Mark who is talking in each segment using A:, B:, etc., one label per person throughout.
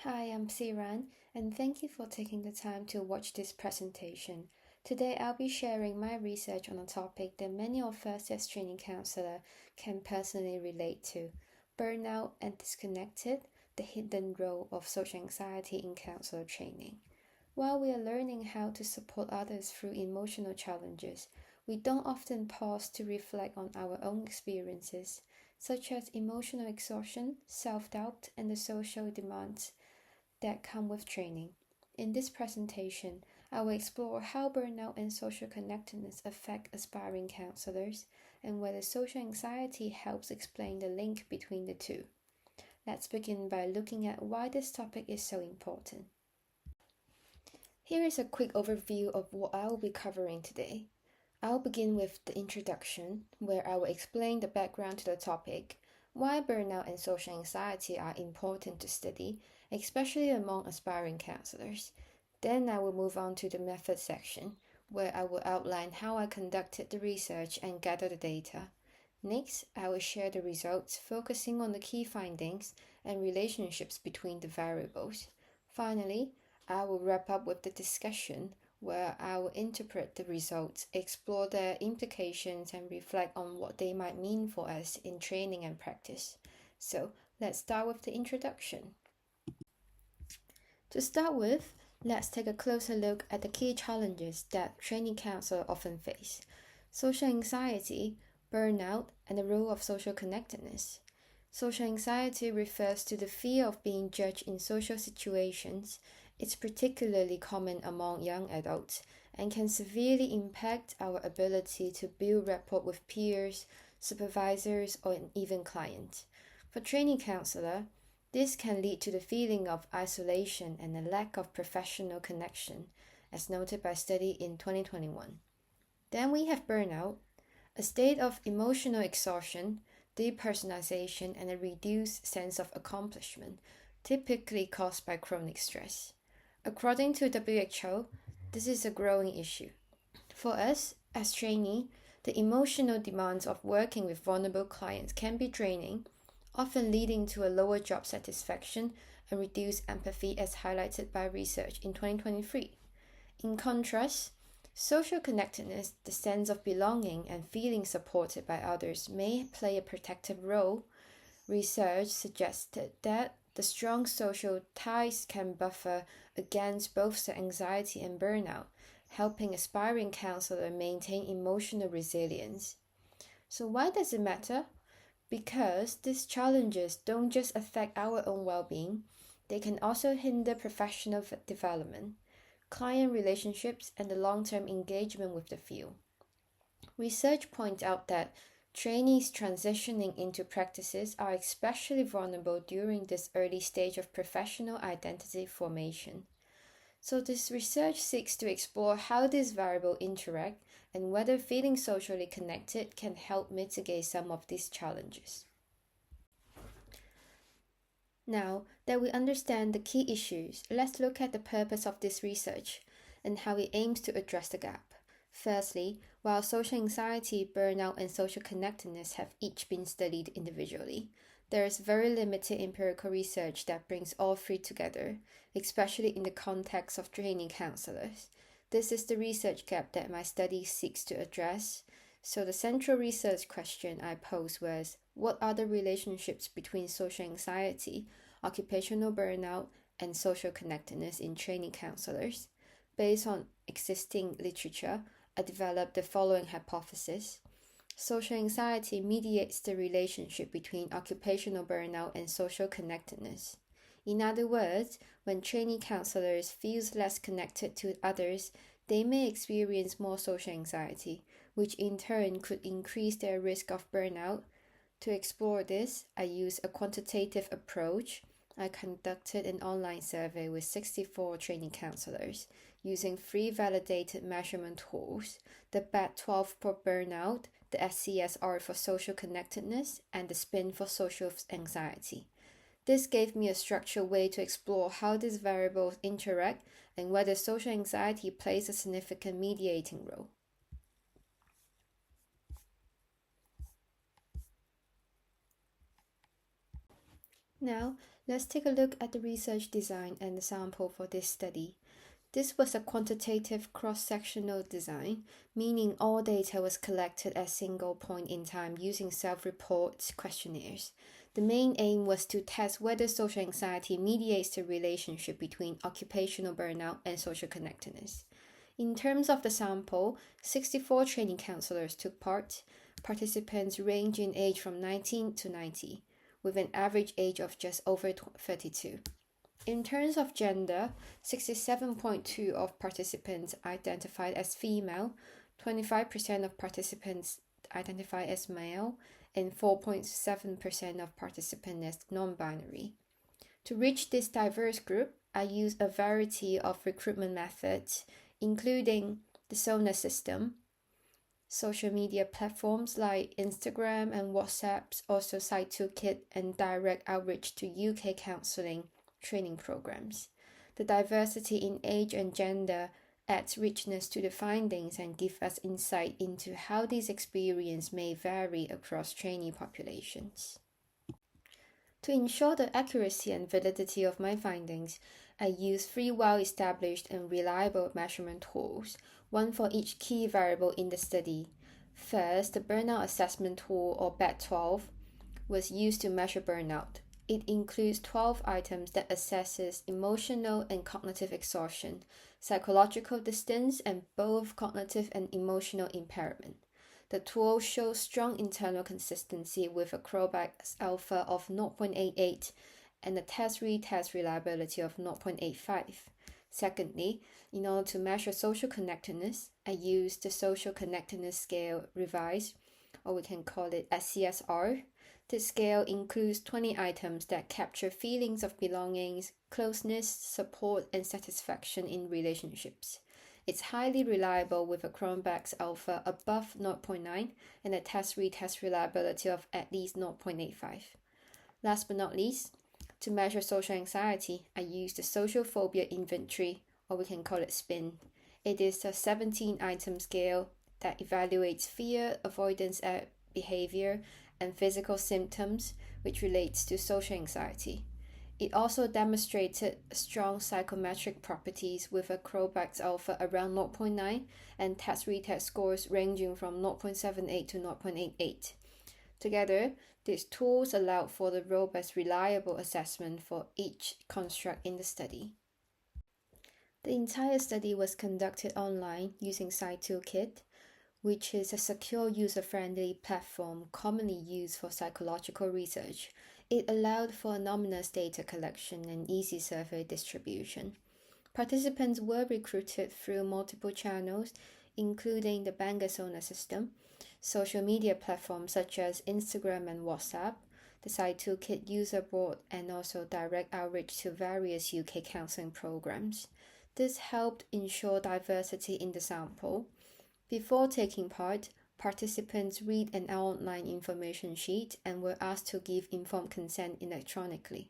A: Hi, I'm Siran, and thank you for taking the time to watch this presentation. Today, I'll be sharing my research on a topic that many of us as training counselor can personally relate to: burnout and disconnected, the hidden role of social anxiety in counselor training. While we are learning how to support others through emotional challenges, we don't often pause to reflect on our own experiences, such as emotional exhaustion, self-doubt, and the social demands that come with training. In this presentation, I will explore how burnout and social connectedness affect aspiring counselors and whether social anxiety helps explain the link between the two. Let's begin by looking at why this topic is so important. Here is a quick overview of what I will be covering today. I'll begin with the introduction, where I will explain the background to the topic, why burnout and social anxiety are important to study, especially among aspiring counselors. Then I will move on to the method section, where I will outline how I conducted the research and gather the data. Next, I will share the results, focusing on the key findings and relationships between the variables. Finally, I will wrap up with the discussion, where I will interpret the results, explore their implications, and reflect on what they might mean for us in training and practice. So, let's start with the introduction. To start with, let's take a closer look at the key challenges that training counselors often face: social anxiety, burnout, and the role of social connectedness. Social anxiety refers to the fear of being judged in social situations. It's particularly common among young adults and can severely impact our ability to build rapport with peers, supervisors, or even clients. For training counselor, this can lead to the feeling of isolation and a lack of professional connection, as noted by study in 2021. Then we have burnout, a state of emotional exhaustion, depersonalization, and a reduced sense of accomplishment, typically caused by chronic stress. According to WHO, this is a growing issue. For us, as trainee, the emotional demands of working with vulnerable clients can be draining, often leading to a lower job satisfaction and reduced empathy, as highlighted by research in 2023. In contrast, social connectedness, the sense of belonging and feeling supported by others, may play a protective role. Research suggested that the strong social ties can buffer against both the anxiety and burnout, helping aspiring counselors maintain emotional resilience. So why does it matter? Because these challenges don't just affect our own well-being, they can also hinder professional development, client relationships, and the long-term engagement with the field. Research points out that trainees transitioning into practices are especially vulnerable during this early stage of professional identity formation. So this research seeks to explore how these variables interact and whether feeling socially connected can help mitigate some of these challenges. Now that we understand the key issues, let's look at the purpose of this research and how it aims to address the gap. Firstly, while social anxiety, burnout, and social connectedness have each been studied individually, there is very limited empirical research that brings all three together, especially in the context of training counselors. This is the research gap that my study seeks to address. So the central research question I posed was, what are the relationships between social anxiety, occupational burnout, and social connectedness in training counselors? Based on existing literature, I developed the following hypothesis. Social anxiety mediates the relationship between occupational burnout and social connectedness. In other words, when trainee counselors feel less connected to others, they may experience more social anxiety, which in turn could increase their risk of burnout. To explore this, I used a quantitative approach. I conducted an online survey with 64 training counselors using 3 validated measurement tools: the BAT-12 for burnout, the SCSR for social connectedness, and the SPIN for social anxiety. This gave me a structured way to explore how these variables interact and whether social anxiety plays a significant mediating role. Now, let's take a look at the research design and the sample for this study. This was a quantitative cross-sectional design, meaning all data was collected at a single point in time using self-report questionnaires. The main aim was to test whether social anxiety mediates the relationship between occupational burnout and social connectedness. In terms of the sample, 64 training counselors took part. Participants range in age from 19 to 90, with an average age of just over 32. In terms of gender, 67.2% of participants identified as female, 25% of participants identified as male, and 4.7% of participants as non-binary. To reach this diverse group, I used a variety of recruitment methods, including the SONA system, social media platforms like Instagram and WhatsApp, also Site Toolkit, and direct outreach to UK counselling training programs. The diversity in age and gender adds richness to the findings and gives us insight into how these experiences may vary across trainee populations. To ensure the accuracy and validity of my findings, I used 3 well-established and reliable measurement tools, one for each key variable in the study. First, the Burnout Assessment Tool, or BAT12, was used to measure burnout. It includes 12 items that assesses emotional and cognitive exhaustion, psychological distance, and both cognitive and emotional impairment. The tool shows strong internal consistency with a Crobax alpha of 0.88 and a test-retest reliability of 0.85. Secondly, in order to measure social connectedness, I used the Social Connectedness Scale Revised, or we can call it SCSR. This scale includes 20 items that capture feelings of belonging, closeness, support, and satisfaction in relationships. It's highly reliable with a Crobax alpha above 0.9 and a test-retest reliability of at least 0.85. Last but not least, to measure social anxiety, I used the Social Phobia Inventory, or we can call it SPIN. It is a 17-item scale that evaluates fear, avoidance behavior, and physical symptoms which relates to social anxiety. It also demonstrated strong psychometric properties with a Crobax alpha around 0.9 and test-retest scores ranging from 0.78 to 0.88. Together, these tools allowed for the robust, reliable assessment for each construct in the study. The entire study was conducted online using Site Toolkit, which is a secure, user-friendly platform commonly used for psychological research. It allowed for anonymous data collection and easy survey distribution. Participants were recruited through multiple channels, including the Bangor SONA system, social media platforms such as Instagram and WhatsApp, the Site Toolkit user board, and also direct outreach to various UK counselling programs. This helped ensure diversity in the sample. Before taking part, participants read an online information sheet and were asked to give informed consent electronically.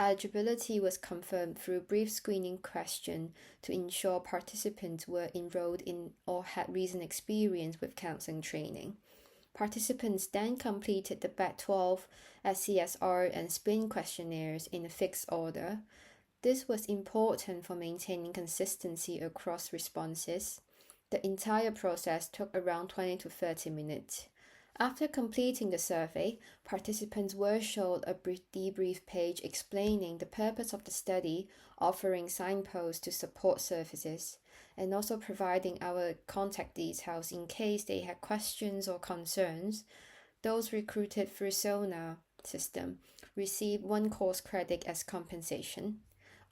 A: Eligibility was confirmed through a brief screening question to ensure participants were enrolled in or had recent experience with counselling training. Participants then completed the BAT12, SCSR, and SPIN questionnaires in a fixed order. This was important for maintaining consistency across responses. The entire process took around 20 to 30 minutes. After completing the survey, participants were shown a brief debrief page explaining the purpose of the study, offering signposts to support services, and also providing our contact details in case they had questions or concerns. Those recruited through SONA system received 1 course credit as compensation.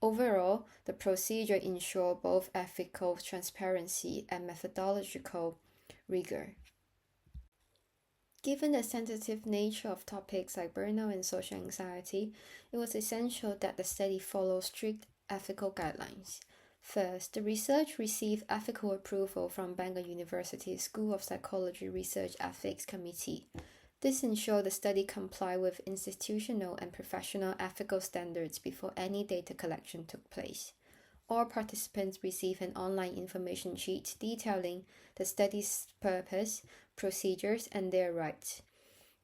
A: Overall, the procedure ensured both ethical transparency and methodological rigor. Given the sensitive nature of topics like burnout and social anxiety, it was essential that the study follow strict ethical guidelines. First, the research received ethical approval from Bangor University School of Psychology Research Ethics Committee. This ensured the study complied with institutional and professional ethical standards before any data collection took place. All participants received an online information sheet detailing the study's purpose, procedures, and their rights.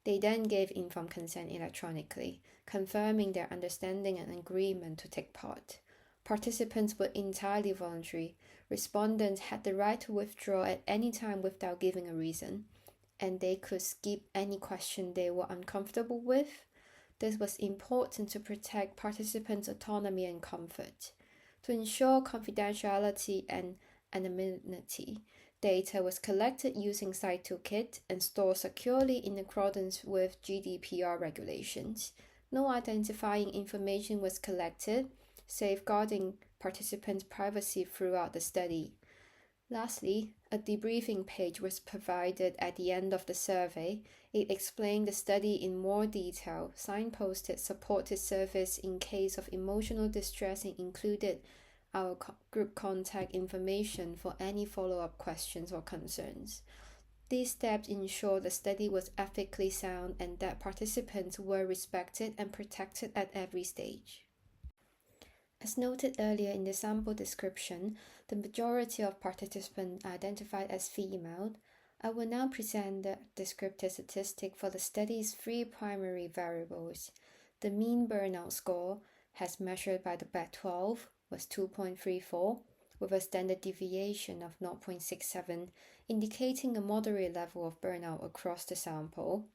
A: They then gave informed consent electronically, confirming their understanding and agreement to take part. Participants were entirely voluntary. Respondents had the right to withdraw at any time without giving a reason, and they could skip any question they were uncomfortable with. This was important to protect participants' autonomy and comfort. To ensure confidentiality and anonymity, data was collected using CytoKit and stored securely in accordance with GDPR regulations. No identifying information was collected, safeguarding participants' privacy throughout the study. Lastly, a debriefing page was provided at the end of the survey. It explained the study in more detail, signposted supported service in case of emotional distress, and included our group contact information for any follow-up questions or concerns. These steps ensure the study was ethically sound and that participants were respected and protected at every stage. As noted earlier in the sample description, the majority of participants identified as female. I will now present the descriptive statistic for the study's three primary variables. The mean burnout score, as measured by the BAT-12, was 2.34, with a standard deviation of 0.67, indicating a moderate level of burnout across the sample.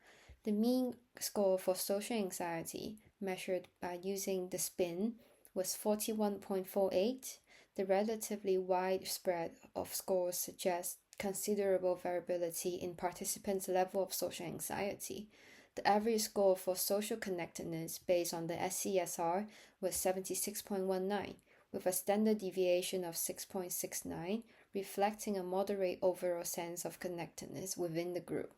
A: The mean score for social anxiety, measured by using the SPIN, was 41.48. The relatively wide spread of scores suggests considerable variability in participants' level of social anxiety. The average score for social connectedness based on the SCSR was 76.19, with a standard deviation of 6.69, reflecting a moderate overall sense of connectedness within the group.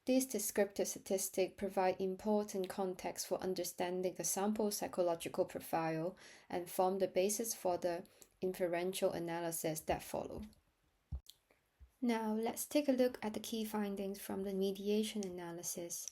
A: These descriptive statistics provide important context for understanding the sample psychological profile and form the basis for the inferential analysis that follow. Now, let's take a look at the key findings from the mediation analysis.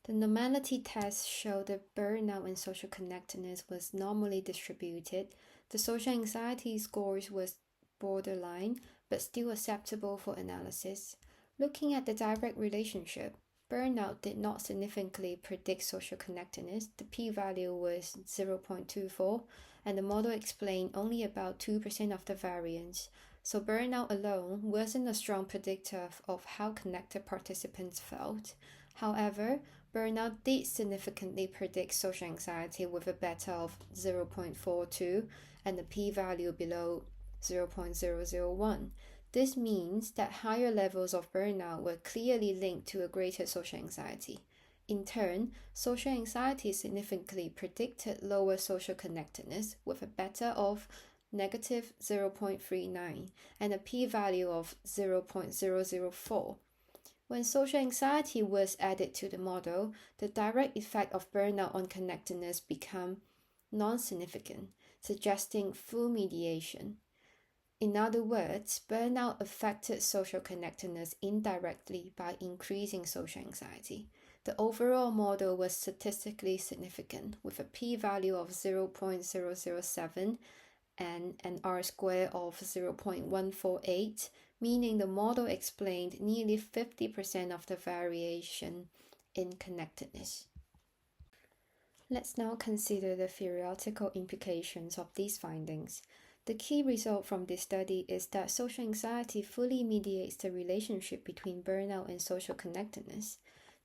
A: The normality test showed that burnout and social connectedness was normally distributed. The social anxiety scores was borderline, but still acceptable for analysis. Looking at the direct relationship, burnout did not significantly predict social connectedness. The p-value was 0.24, and the model explained only about 2% of the variance. So burnout alone wasn't a strong predictor of how connected participants felt. However, burnout did significantly predict social anxiety with a beta of 0.42 and a p-value below 0.001. This means that higher levels of burnout were clearly linked to a greater social anxiety. In turn, social anxiety significantly predicted lower social connectedness with a beta of negative 0.39 and a p-value of 0.004. When social anxiety was added to the model, the direct effect of burnout on connectedness became non-significant, suggesting full mediation. In other words, burnout affected social connectedness indirectly by increasing social anxiety. The overall model was statistically significant, with a p-value of 0.007 and an R-square of 0.148, meaning the model explained nearly 50% of the variation in connectedness. Let's now consider the theoretical implications of these findings. The key result from this study is that social anxiety fully mediates the relationship between burnout and social connectedness.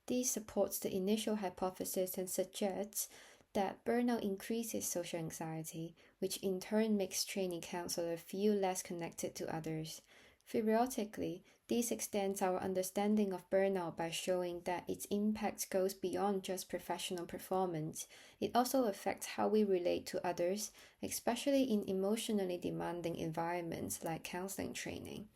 A: This supports the initial hypothesis and suggests that burnout increases social anxiety, which in turn makes trainee counselors feel less connected to others. Theoretically, this extends our understanding of burnout by showing that its impact goes beyond just professional performance. It also affects how we relate to others, especially in emotionally demanding environments like counseling training.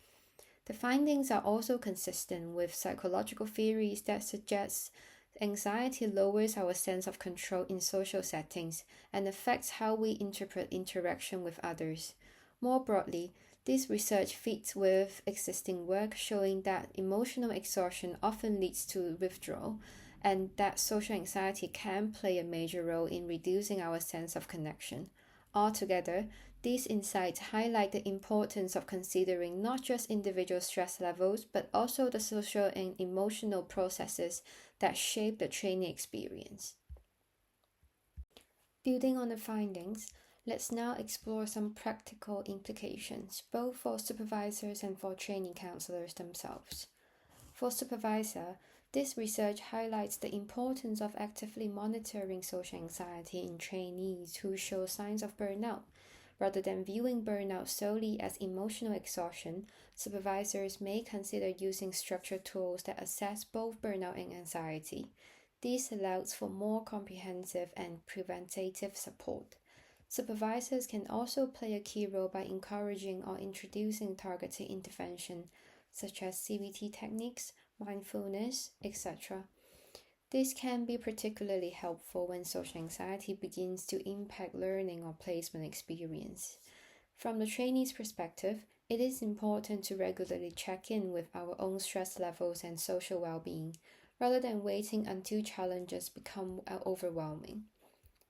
A: The findings are also consistent with psychological theories that suggest anxiety lowers our sense of control in social settings and affects how we interpret interaction with others. More broadly, this research fits with existing work showing that emotional exhaustion often leads to withdrawal and that social anxiety can play a major role in reducing our sense of connection. Altogether, these insights highlight the importance of considering not just individual stress levels, but also the social and emotional processes that shape the trainee experience. Building on the findings, let's now explore some practical implications, both for supervisors and for trainee counselors themselves. For supervisor, this research highlights the importance of actively monitoring social anxiety in trainees who show signs of burnout. Rather than viewing burnout solely as emotional exhaustion, supervisors may consider using structured tools that assess both burnout and anxiety. This allows for more comprehensive and preventative support. Supervisors can also play a key role by encouraging or introducing targeted intervention, such as CBT techniques, mindfulness, etc. This can be particularly helpful when social anxiety begins to impact learning or placement experience. From the trainee's perspective, it is important to regularly check in with our own stress levels and social well-being, rather than waiting until challenges become overwhelming.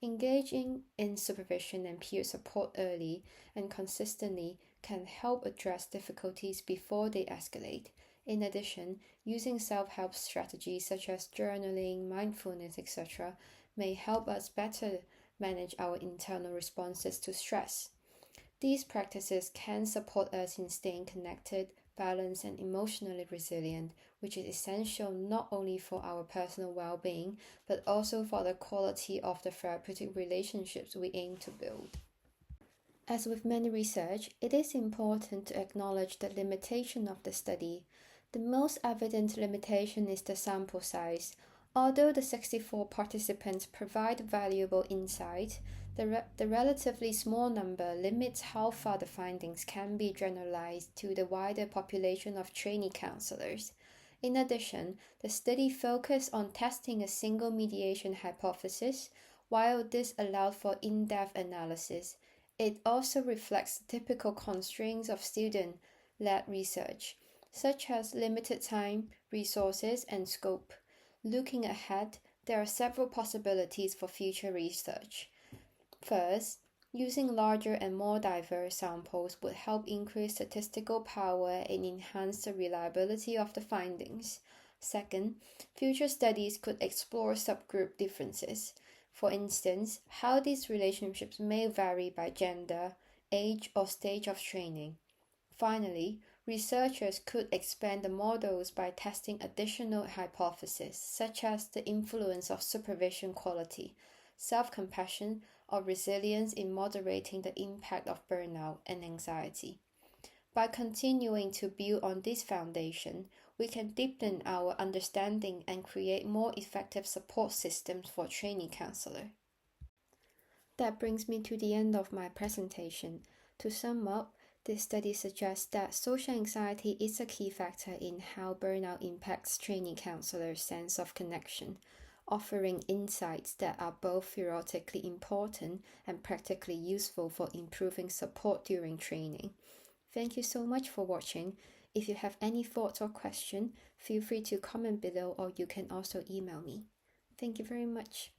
A: Engaging in supervision and peer support early and consistently can help address difficulties before they escalate. In addition, using self-help strategies such as journaling, mindfulness, etc. may help us better manage our internal responses to stress. These practices can support us in staying connected, balanced, and emotionally resilient, which is essential not only for our personal well-being, but also for the quality of the therapeutic relationships we aim to build. As with many research, it is important to acknowledge the limitation of the study. The most evident limitation is the sample size. Although the 64 participants provide valuable insight, the relatively small number limits how far the findings can be generalized to the wider population of trainee counselors. In addition, the study focused on testing a single mediation hypothesis. While this allowed for in-depth analysis, it also reflects typical constraints of student-led research, such as limited time, resources, and scope. Looking ahead, there are several possibilities for future research. First, using larger and more diverse samples would help increase statistical power and enhance the reliability of the findings. Second, future studies could explore subgroup differences. For instance, how these relationships may vary by gender, age, or stage of training. Finally, researchers could expand the models by testing additional hypotheses, such as the influence of supervision quality, self-compassion, or resilience in moderating the impact of burnout and anxiety. By continuing to build on this foundation, we can deepen our understanding and create more effective support systems for trainee counselors. That brings me to the end of my presentation. To sum up, this study suggests that social anxiety is a key factor in how burnout impacts trainee counselors' sense of connection, offering insights that are both theoretically important and practically useful for improving support during training. Thank you so much for watching. If you have any thoughts or questions, feel free to comment below, or you can also email me. Thank you very much.